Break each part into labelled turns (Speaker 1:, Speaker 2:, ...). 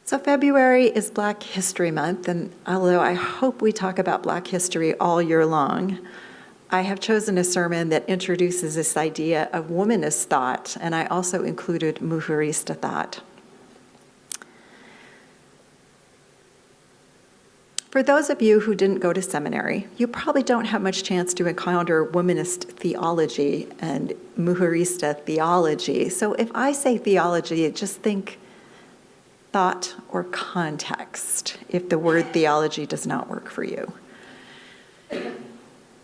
Speaker 1: So February is Black History Month, and although I hope we talk about Black history all year long, I have chosen a sermon that introduces this idea of womanist thought, and I also included Mujerista thought. For those of you who didn't go to seminary, you probably don't have much chance to encounter womanist theology and Mujerista theology. So if I say theology, just think thought or context if the word theology does not work for you.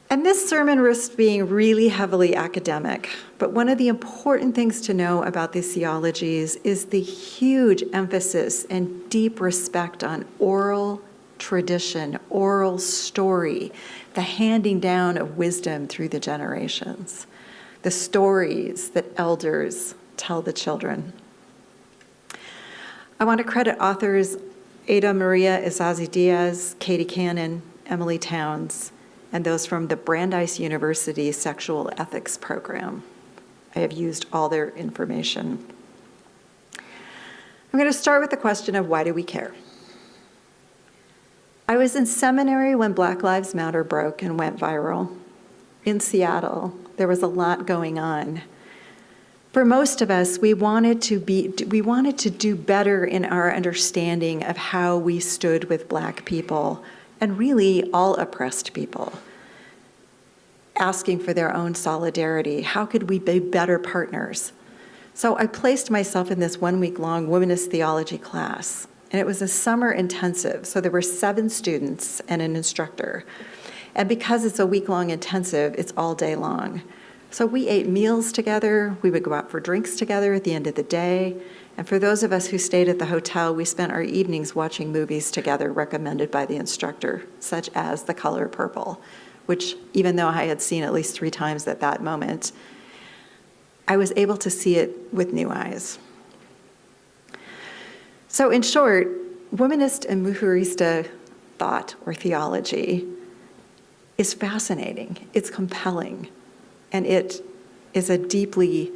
Speaker 1: And this sermon risks being really heavily academic, but one of the important things to know about these theologies is the huge emphasis and deep respect on oral tradition, oral story, the handing down of wisdom through the generations, the stories that elders tell the children. I want to credit authors Ada Maria Izazi Diaz, Katie Cannon, Emily Towns, and those from the Brandeis University Sexual Ethics Program. I have used all their information. I'm going to start with the question of why do we care? I was in seminary when Black Lives Matter broke and went viral. In Seattle, there was a lot going on. For most of us, we wanted to do better in our understanding of how we stood with Black people and really all oppressed people, asking for their own solidarity. How could we be better partners? So I placed myself in this one-week-long womanist theology class, and it was a summer intensive, so there were 7 students and an instructor. And because it's a week-long intensive, it's all day long. So we ate meals together, we would go out for drinks together at the end of the day, and for those of us who stayed at the hotel, we spent our evenings watching movies together recommended by the instructor, such as The Color Purple, which even though I had seen at least 3 times at that moment, I was able to see it with new eyes. So in short, womanist and Mujerista thought or theology is fascinating, it's compelling, and it is a deeply,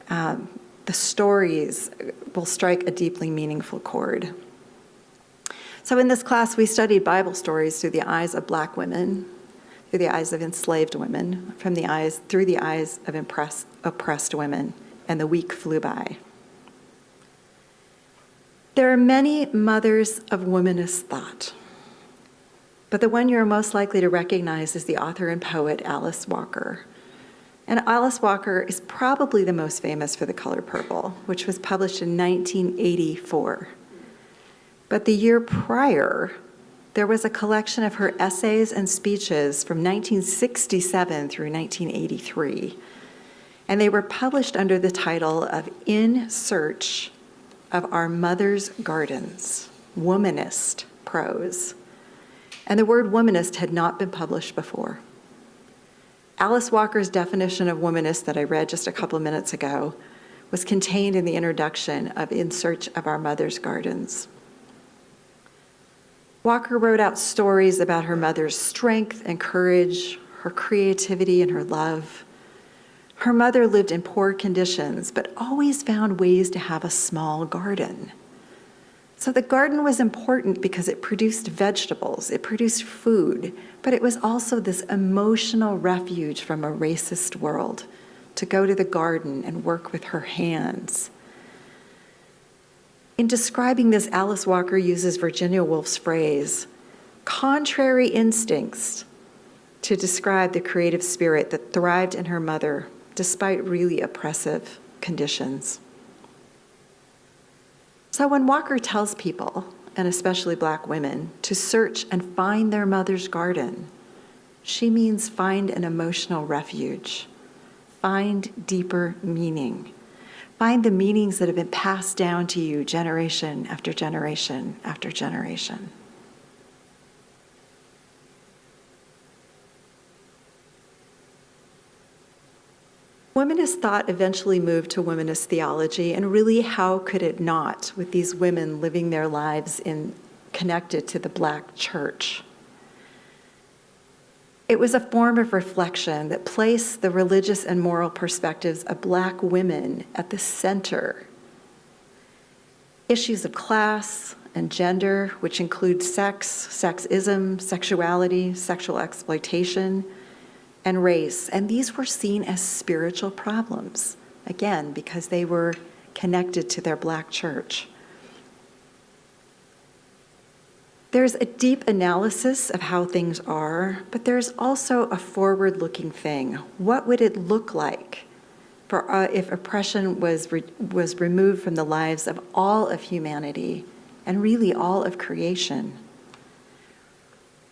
Speaker 1: the stories will strike a deeply meaningful chord. So in this class, we studied Bible stories through the eyes of Black women, through the eyes of enslaved women, through the eyes of oppressed women, and the week flew by. There are many mothers of womanist thought, but the one you're most likely to recognize is the author and poet Alice Walker. And Alice Walker is probably the most famous for The Color Purple, which was published in 1984. But the year prior, there was a collection of her essays and speeches from 1967 through 1983. And they were published under the title of In Search of Our Mother's Gardens, Womanist Prose. And the word womanist had not been published before. Alice Walker's definition of womanist that I read just a couple of minutes ago was contained in the introduction of In Search of Our Mother's Gardens. Walker wrote out stories about her mother's strength and courage, her creativity and her love. Her mother lived in poor conditions, but always found ways to have a small garden. So the garden was important because it produced vegetables, it produced food, but it was also this emotional refuge from a racist world, to go to the garden and work with her hands. In describing this, Alice Walker uses Virginia Woolf's phrase, contrary instincts, to describe the creative spirit that thrived in her mother despite really oppressive conditions. So when Walker tells people, and especially Black women, to search and find their mother's garden, she means find an emotional refuge, find deeper meaning, find the meanings that have been passed down to you generation after generation after generation. Womanist thought eventually moved to womanist theology, and really how could it not, with these women living their lives connected to the Black church? It was a form of reflection that placed the religious and moral perspectives of Black women at the center. Issues of class and gender, which include sex, sexism, sexuality, sexual exploitation, and race. And these were seen as spiritual problems, again, because they were connected to their Black church. There's a deep analysis of how things are, but there's also a forward-looking thing. What would it look like for if oppression was removed from the lives of all of humanity and really all of creation?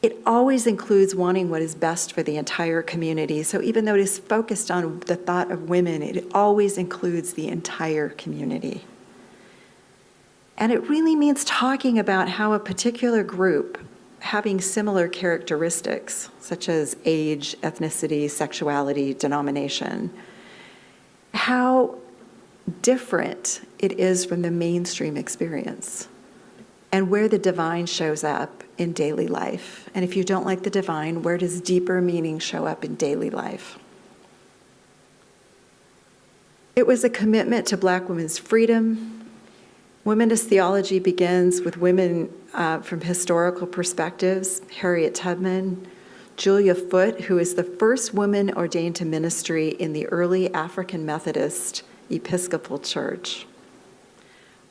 Speaker 1: It always includes wanting what is best for the entire community. So even though it is focused on the thought of women, it always includes the entire community. And it really means talking about how a particular group having similar characteristics, such as age, ethnicity, sexuality, denomination, how different it is from the mainstream experience and where the divine shows up in daily life. And if you don't like the divine, where does deeper meaning show up in daily life? It was a commitment to Black women's freedom. Womanist theology begins with women from historical perspectives: Harriet Tubman, Julia Foote, who is the first woman ordained to ministry in the early African Methodist Episcopal Church.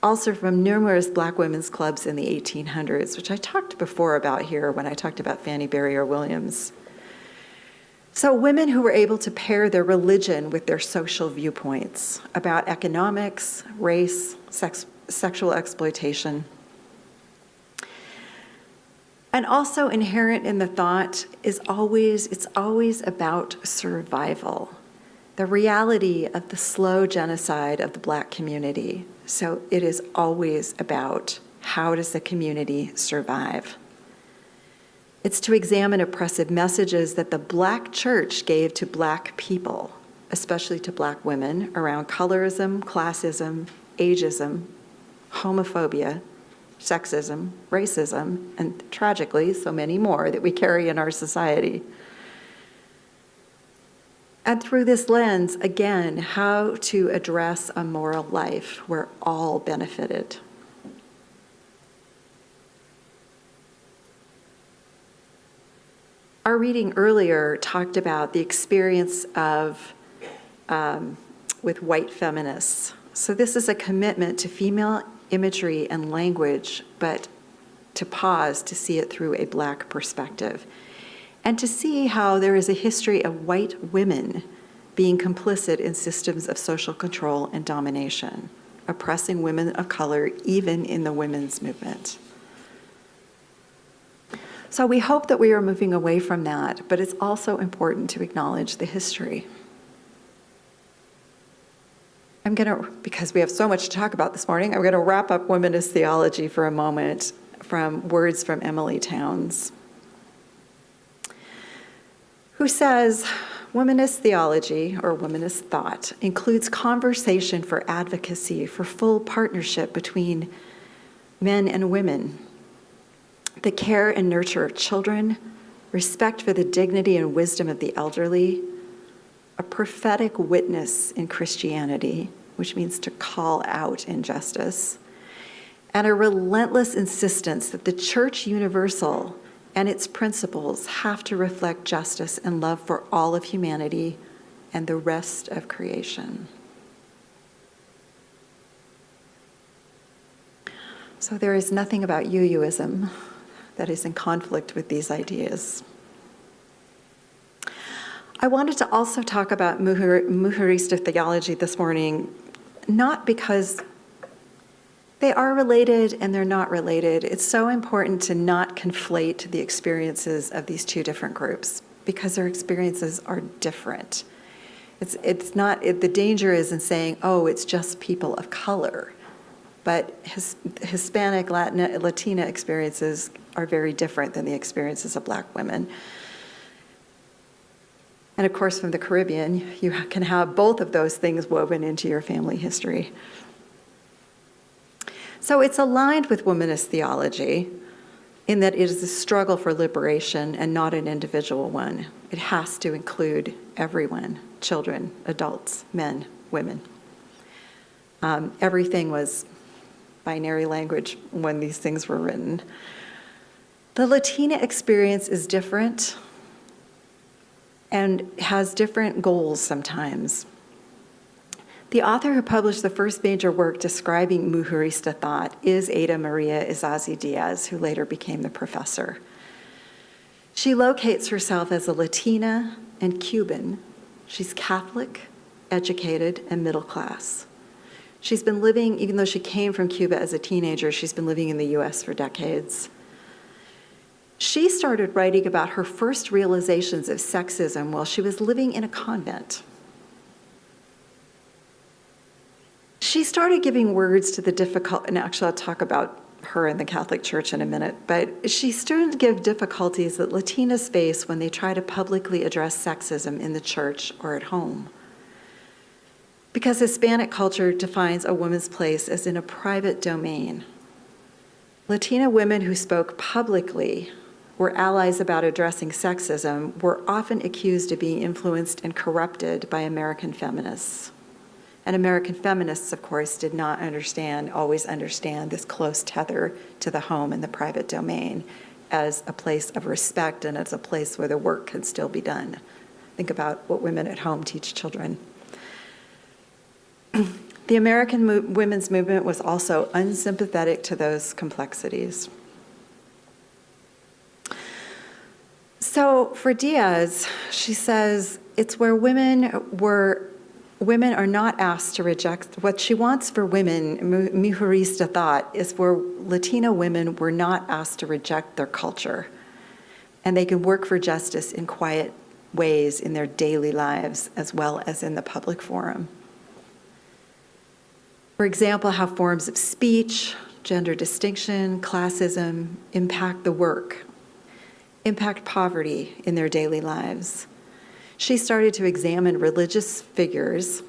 Speaker 1: Also from numerous Black women's clubs in the 1800s, which I talked before about here when I talked about Fanny Berrier Williams. So women who were able to pair their religion with their social viewpoints about economics, race, sexual exploitation. And also inherent in the thought is it's always about survival, the reality of the slow genocide of the Black community. So it is always about how does the community survive. It's to examine oppressive messages that the Black church gave to Black people, especially to Black women, around colorism, classism, ageism, homophobia, sexism, racism, and tragically, so many more that we carry in our society. And through this lens, again, how to address a moral life where all benefited. Our reading earlier talked about the experience of with white feminists. So this is a commitment to female imagery and language, but to pause to see it through a Black perspective, and to see how there is a history of white women being complicit in systems of social control and domination, oppressing women of color even in the women's movement. So we hope that we are moving away from that, but it's also important to acknowledge the history. Because we have so much to talk about this morning, I'm going to wrap up womanist theology for a moment from words from Emily Towns, who says, womanist theology, or womanist thought, includes conversation for advocacy for full partnership between men and women, the care and nurture of children, respect for the dignity and wisdom of the elderly, a prophetic witness in Christianity, which means to call out injustice, and a relentless insistence that the Church Universal and its principles have to reflect justice and love for all of humanity and the rest of creation. So there is nothing about UUism that is in conflict with these ideas. I wanted to also talk about Mujerista theology this morning, not because they are related and they're not related. It's so important to not conflate the experiences of these two different groups because their experiences are different. It's not, the danger is in saying, oh, it's just people of color. But Hispanic, Latina experiences are very different than the experiences of Black women. And of course, from the Caribbean, you can have both of those things woven into your family history. So it's aligned with womanist theology in that it is a struggle for liberation and not an individual one. It has to include everyone, children, adults, men, women. Everything was binary language when these things were written. The Latina experience is different and has different goals sometimes. The author who published the first major work describing Mujerista thought is Ada Maria Izazi Diaz, who later became the professor. She locates herself as a Latina and Cuban. She's Catholic, educated, and middle class. She's been living, even though she came from Cuba as a teenager, she's been living in the US for decades. She started writing about her first realizations of sexism while she was living in a convent. She started giving words to the difficult, and actually I'll talk about her in the Catholic Church in a minute, but she started to give difficulties that Latinas face when they try to publicly address sexism in the church or at home. Because Hispanic culture defines a woman's place as in a private domain. Latina women who spoke publicly, were allies about addressing sexism, were often accused of being influenced and corrupted by American feminists. And American feminists, of course, did not always understand this close tether to the home and the private domain as a place of respect and as a place where the work can still be done. Think about what women at home teach children. The American women's movement was also unsympathetic to those complexities. So for Diaz, she says it's where women are not asked to reject. What she wants for women, Mujerista thought, is where Latina women were not asked to reject their culture, and they can work for justice in quiet ways in their daily lives as well as in the public forum. For example, how forms of speech, gender distinction, classism impact the work, impact poverty in their daily lives. She started to examine religious figures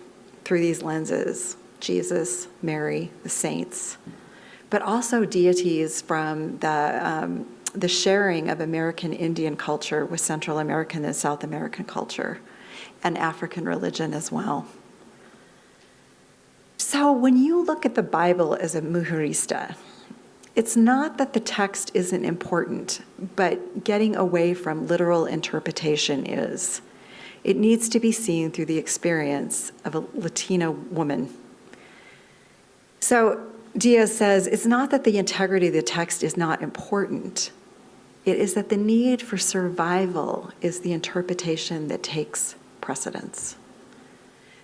Speaker 1: through these lenses, Jesus, Mary, the saints, but also deities from the sharing of American Indian culture with Central American and South American culture, and African religion as well. So when you look at the Bible as a mujerista, it's not that the text isn't important, but getting away from literal interpretation is. It needs to be seen through the experience of a Latina woman. So Diaz says, it's not that the integrity of the text is not important. It is that the need for survival is the interpretation that takes precedence.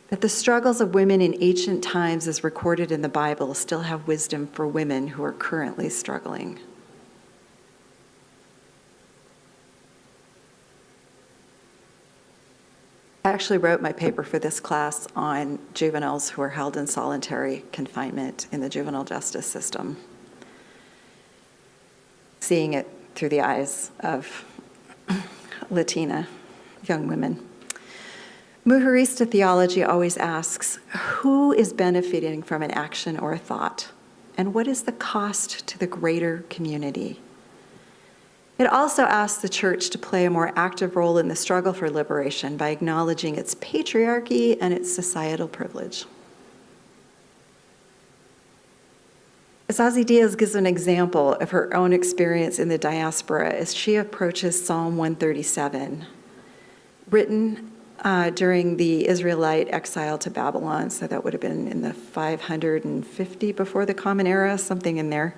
Speaker 1: That the struggles of women in ancient times as recorded in the Bible still have wisdom for women who are currently struggling. I actually wrote my paper for this class on juveniles who are held in solitary confinement in the juvenile justice system, seeing it through the eyes of Latina young women. Mujerista theology always asks, who is benefiting from an action or a thought? And what is the cost to the greater community? It also asks the church to play a more active role in the struggle for liberation by acknowledging its patriarchy and its societal privilege. Izazi Diaz gives an example of her own experience in the diaspora as she approaches Psalm 137, written during the Israelite exile to Babylon, so that would have been in the 550 before the Common Era, something in there.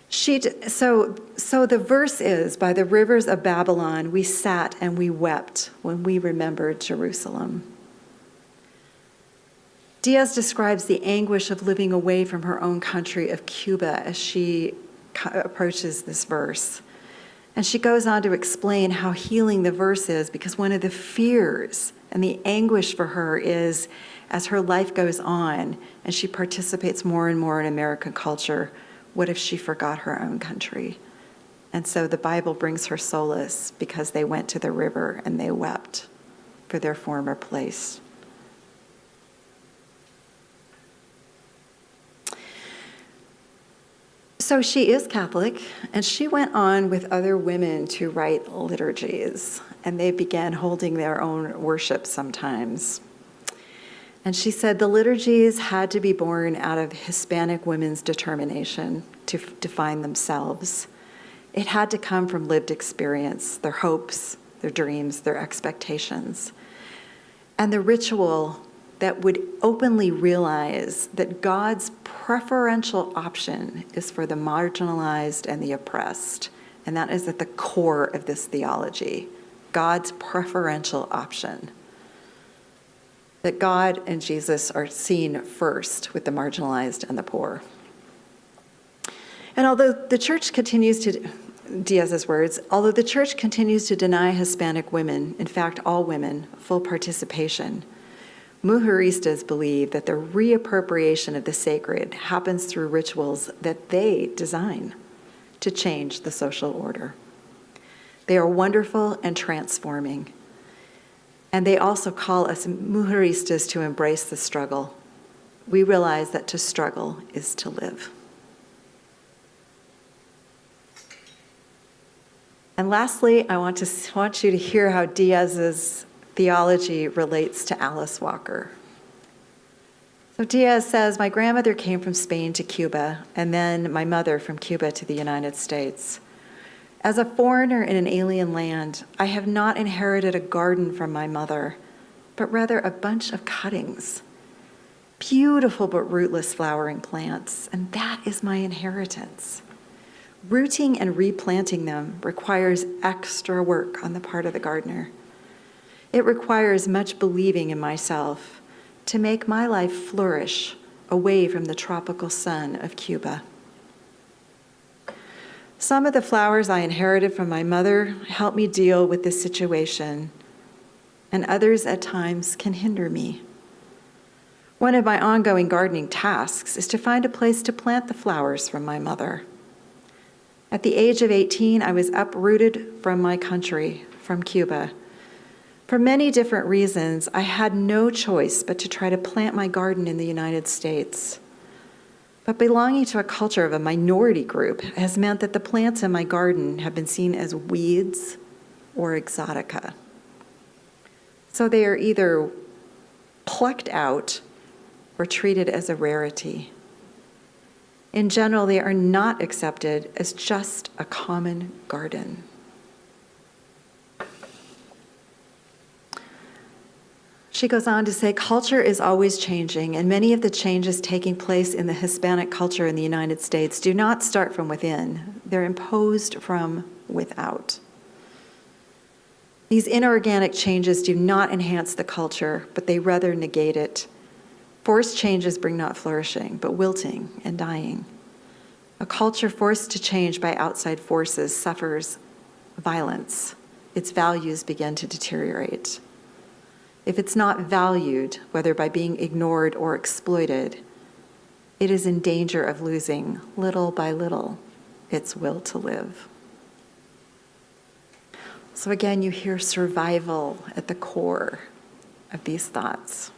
Speaker 1: So the verse is, by the rivers of Babylon we sat and we wept when we remembered Jerusalem. Diaz describes the anguish of living away from her own country of Cuba as she approaches this verse. And she goes on to explain how healing the verse is, because one of the fears and the anguish for her is, as her life goes on and she participates more and more in American culture, what if she forgot her own country? And so the Bible brings her solace, because they went to the river and they wept for their former place. So she is Catholic, and she went on with other women to write liturgies, and they began holding their own worship sometimes. And she said the liturgies had to be born out of Hispanic women's determination to define themselves. It had to come from lived experience, their hopes, their dreams, their expectations. And the ritual that would openly realize that God's preferential option is for the marginalized and the oppressed. And that is at the core of this theology, God's preferential option. That God and Jesus are seen first with the marginalized and the poor. And although the church continues to, Diaz's words, although the church continues to deny Hispanic women, in fact all women, full participation, Mujeristas believe that the reappropriation of the sacred happens through rituals that they design to change the social order. They are wonderful and transforming. And they also call us Mujeristas to embrace the struggle. We realize that to struggle is to live. And lastly, I want you to hear how Diaz's theology relates to Alice Walker. So Diaz says, my grandmother came from Spain to Cuba, and then my mother from Cuba to the United States. As a foreigner in an alien land, I have not inherited a garden from my mother, but rather a bunch of cuttings. Beautiful but rootless flowering plants, and that is my inheritance. Rooting and replanting them requires extra work on the part of the gardener. It requires much believing in myself to make my life flourish away from the tropical sun of Cuba. Some of the flowers I inherited from my mother help me deal with this situation, and others at times can hinder me. One of my ongoing gardening tasks is to find a place to plant the flowers from my mother. At the age of 18, I was uprooted from my country, from Cuba. For many different reasons, I had no choice but to try to plant my garden in the United States. But belonging to a culture of a minority group has meant that the plants in my garden have been seen as weeds or exotica. So they are either plucked out or treated as a rarity. In general, they are not accepted as just a common garden. She goes on to say, culture is always changing, and many of the changes taking place in the Hispanic culture in the United States do not start from within. They're imposed from without. These inorganic changes do not enhance the culture, but they rather negate it. Forced changes bring not flourishing, but wilting and dying. A culture forced to change by outside forces suffers violence. Its values begin to deteriorate. If it's not valued, whether by being ignored or exploited, it is in danger of losing, little by little, its will to live. So again, you hear survival at the core of these thoughts.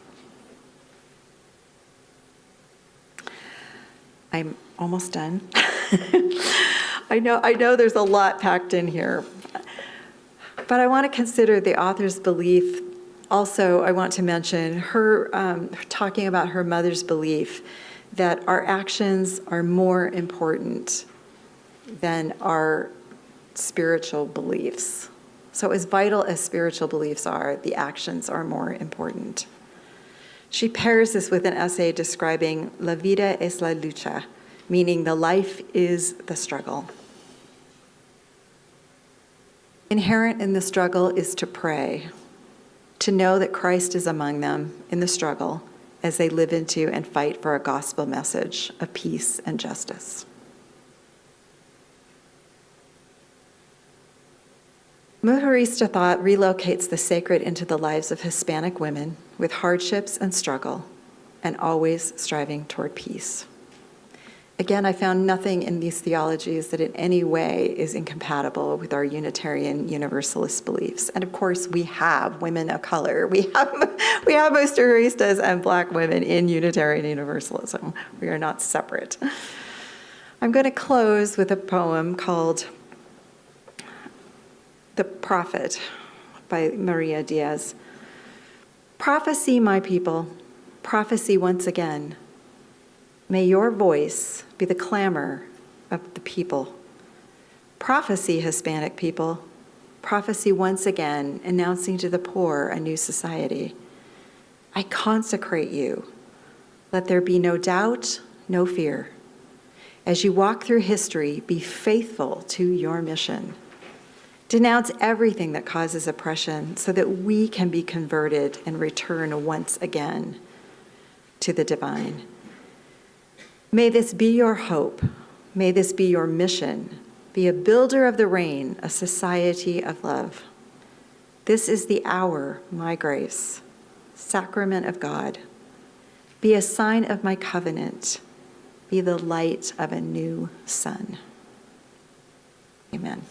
Speaker 1: I'm almost done. I know there's a lot packed in here, but I want to consider the author's belief. Also, I want to mention her talking about her mother's belief that our actions are more important than our spiritual beliefs. So as vital as spiritual beliefs are, the actions are more important. She pairs this with an essay describing La vida es la lucha, meaning the life is the struggle. Inherent in the struggle is to pray, to know that Christ is among them in the struggle as they live into and fight for a gospel message of peace and justice. Mujerista thought relocates the sacred into the lives of Hispanic women with hardships and struggle, and always striving toward peace. Again, I found nothing in these theologies that in any way is incompatible with our Unitarian Universalist beliefs. And of course, we have women of color. We have most Mujeristas and Black women in Unitarian Universalism. We are not separate. I'm going to close with a poem called The Prophet by Maria Diaz. Prophecy, my people, Prophecy once again. May your voice be the clamor of the people. Prophecy, Hispanic people. Prophecy once again, announcing to the poor a new society. I consecrate you. Let there be no doubt, no fear. As you walk through history, be faithful to your mission. Denounce everything that causes oppression so that we can be converted and return once again to the divine. May this be your hope. May this be your mission. Be a builder of the reign, a society of love. This is the hour, my grace, sacrament of God. Be a sign of my covenant. Be the light of a new sun. Amen.